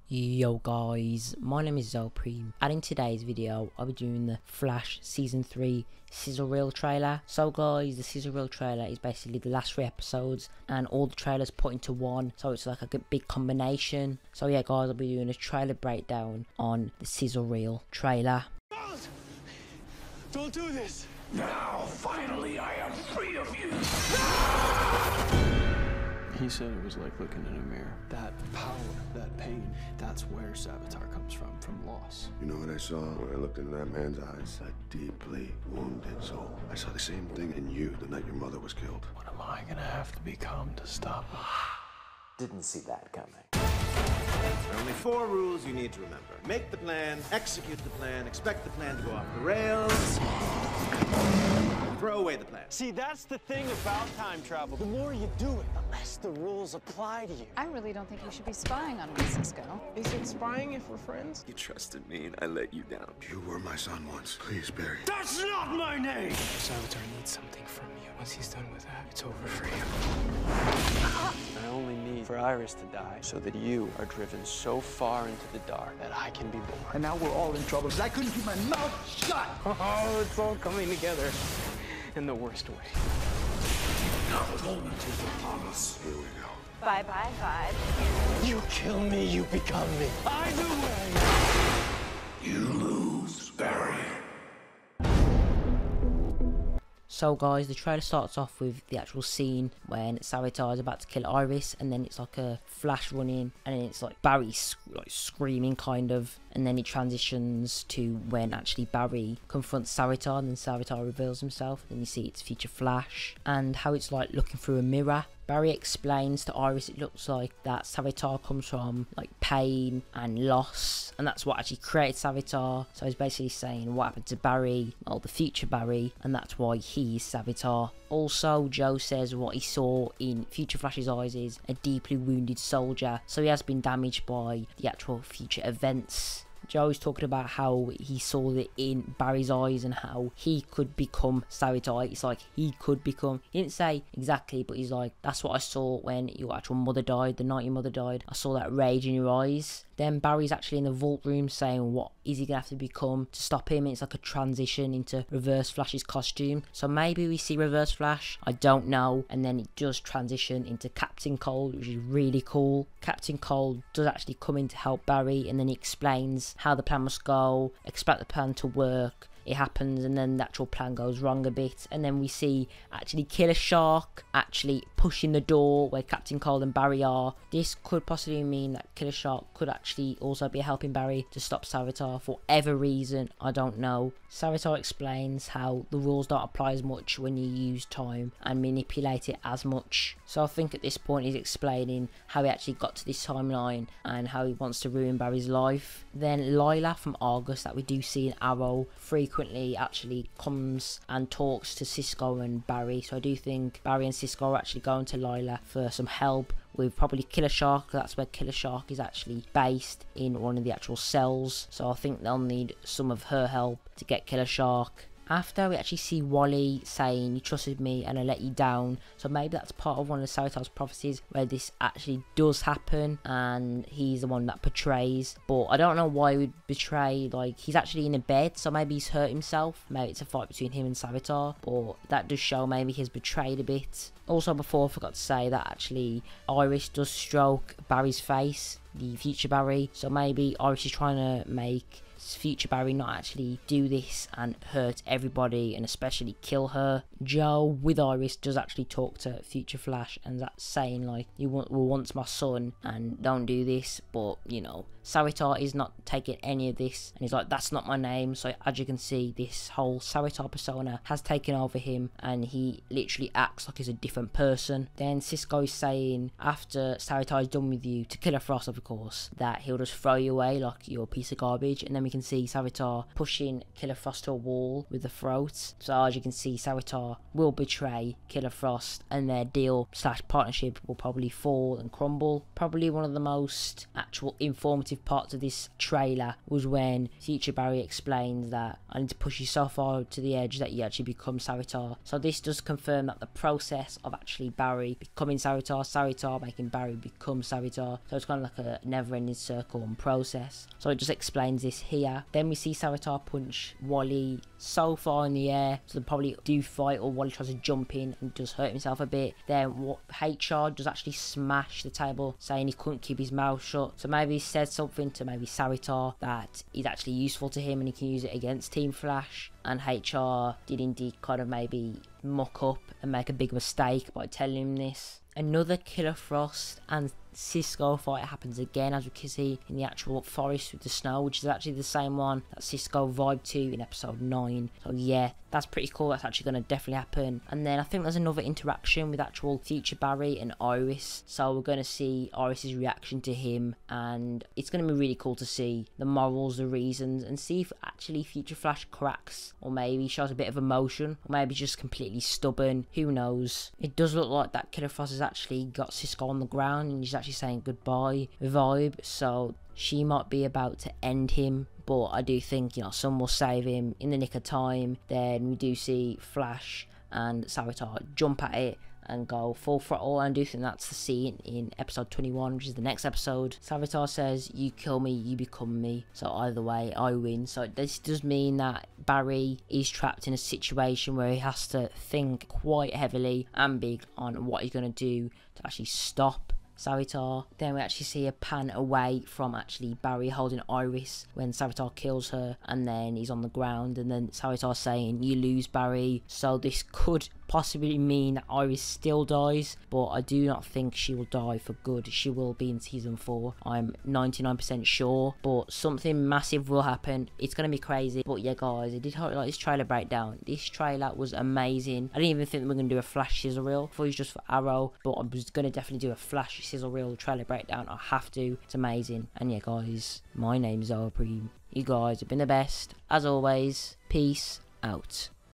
Yo guys, my name is Zopreme, and in today's video I'll be doing the Flash Season 3 Sizzle Reel trailer. So guys, the Sizzle Reel trailer is basically the last 3 episodes and all the trailers put into one, so it's like a big combination. So yeah guys, I'll be doing a trailer breakdown on the Sizzle Reel trailer. Don't do this! Now, finally, I am free of you! He said it was like looking in a mirror. That power, that pain, that's where Savitar comes from loss. You know what I saw when I looked into that man's eyes? A deeply wounded soul. I saw the same thing in you the night your mother was killed. What am I gonna have to become to stop him? Didn't see that coming. There are only 4 rules you need to remember. Make the plan, execute the plan, expect the plan to go off the rails, throw away the plan. See, that's the thing about time travel. The more you do it, the less the rules apply to you. I really don't think you should be spying on me, Cisco. Is it spying if we're friends? You trusted me and I let you down. You were my son once. Please, Barry. That's not my name! Savitar needs something from you. Once he's done with that, it's over for you. I only need for Iris to die so that you are driven so far into the dark that I can be born. And now we're all in trouble because I couldn't keep my mouth shut. Oh, it's all coming together in the worst way. Now the moment is upon us. Here we go. Bye, bye, bye. You kill me, you become me. Either way. You lose, Barry. So guys, the trailer starts off with the actual scene when Savitar is about to kill Iris, and then it's like a flash running, and then it's like Barry screaming kind of, and then it transitions to when actually Barry confronts Savitar, and then Savitar reveals himself, and you see it's future Flash, and how it's like looking through a mirror. Barry explains to Iris it looks like that Savitar comes from like pain and loss, and that's what actually created Savitar. So he's basically saying what happened to Barry, or the future Barry, and that's why he's Savitar. Also, Joe says what he saw in Future Flash's eyes is a deeply wounded soldier, so he has been damaged by the actual future events. Joe's talking about how he saw it in Barry's eyes and how he could become Savitar. It's like he could become. He didn't say exactly, but he's like, that's what I saw when your actual mother died, the night your mother died. I saw that rage in your eyes. Then Barry's actually in the vault room saying what is he going to have to become to stop him. It's like a transition into Reverse Flash's costume. So maybe we see Reverse Flash, I don't know. And then it does transition into Captain Cold, which is really cool. Captain Cold does actually come in to help Barry, and then he explains how the plan must go, expect the plan to work. It happens, and then the actual plan goes wrong a bit, and then we see actually Killer Shark actually pushing the door where Captain Cold and Barry are. This could possibly mean that Killer Shark could actually also be helping Barry to stop Savitar for whatever reason, I don't know. Savitar explains how the rules don't apply as much when you use time and manipulate it as much. So I think at this point he's explaining how he actually got to this timeline and how he wants to ruin Barry's life. Then Lila from August, that we do see in Arrow, frequently actually comes and talks to Cisco and Barry. So I do think Barry and Cisco are actually going to Lila for some help with probably Killer Shark. That's where Killer Shark is actually based, in one of the actual cells. So I think they'll need some of her help to get Killer Shark. After, we actually see Wally saying, you trusted me and I let you down. So maybe that's part of one of the Savitar's prophecies where this actually does happen and he's the one that betrays. But I don't know why he would betray. Like, he's actually in a bed, so maybe he's hurt himself. Maybe it's a fight between him and Savitar, but that does show maybe he's betrayed a bit. Also, before I forgot to say that actually Iris does stroke Barry's face, the future Barry. So maybe Iris is trying to make future Barry not actually do this and hurt everybody, and especially kill her. Joe with Iris does actually talk to future Flash, and that's saying like, you were once my son and don't do this. But you know, Savitar is not taking any of this, and he's like, that's not my name. So as you can see, this whole Savitar persona has taken over him, and he literally acts like he's a different person. Then Cisco is saying after Savitar is done with you, to Killer Frost of course, that he'll just throw you away like you're a piece of garbage. And then we can see Savitar pushing Killer Frost to a wall with the throat. So as you can see, Savitar will betray Killer Frost, and their deal / partnership will probably fall and crumble. Probably one of the most actual informative massive parts of this trailer was when future Barry explains that I need to push you so far to the edge that you actually become Savitar. So this does confirm that the process of actually Barry becoming Savitar, Savitar making Barry become Savitar. So it's kind of like a never-ending circle and process. So it just explains this here. Then we see Savitar punch Wally so far in the air, so they probably do fight, or Wally tries to jump in and does hurt himself a bit. Then what HR does actually smash the table, saying he couldn't keep his mouth shut. So maybe he said something to maybe Savitar that is actually useful to him and he can use it against Team Flash. And HR did indeed kind of maybe muck up and make a big mistake by telling him this. Another Killer Frost and Cisco fight happens again, as we can see in the actual forest with the snow, which is actually the same one that Cisco vibed to in episode 9. So yeah, that's pretty cool. That's actually going to definitely happen. And then I think there's another interaction with actual future Barry and Iris. So we're going to see Iris's reaction to him, and it's going to be really cool to see the morals, the reasons, and see if actually future Flash cracks, or maybe shows a bit of emotion, or maybe just completely stubborn. Who knows? It does look like that Killer Frost has actually got Cisco on the ground and he's actually saying goodbye vibe, so she might be about to end him. But I do think, you know, someone will save him in the nick of time. Then we do see Flash and Savitar jump at it and go full throttle, and I do think that's the scene in episode 21, which is the next episode. Savitar says, you kill me, you become me, so either way I win. So this does mean that Barry is trapped in a situation where he has to think quite heavily and big on what he's going to do to actually stop Savitar. Then we actually see a pan away from actually Barry holding Iris when Savitar kills her, and then he's on the ground, and then Savitar saying, you lose, Barry. So this could possibly mean that Iris still dies, but I do not think she will die for good. She will be in season 4, I'm 99% sure, but something massive will happen. It's going to be crazy. But yeah guys, I did hope you like this trailer breakdown. This trailer was amazing. I didn't even think we were going to do a Flash sizzle reel. I thought it was just for Arrow, but I was going to definitely do a Flash sizzle reel trailer breakdown. I have to. It's amazing. And yeah guys, my name's Zopreme. You guys have been the best. As always, peace out.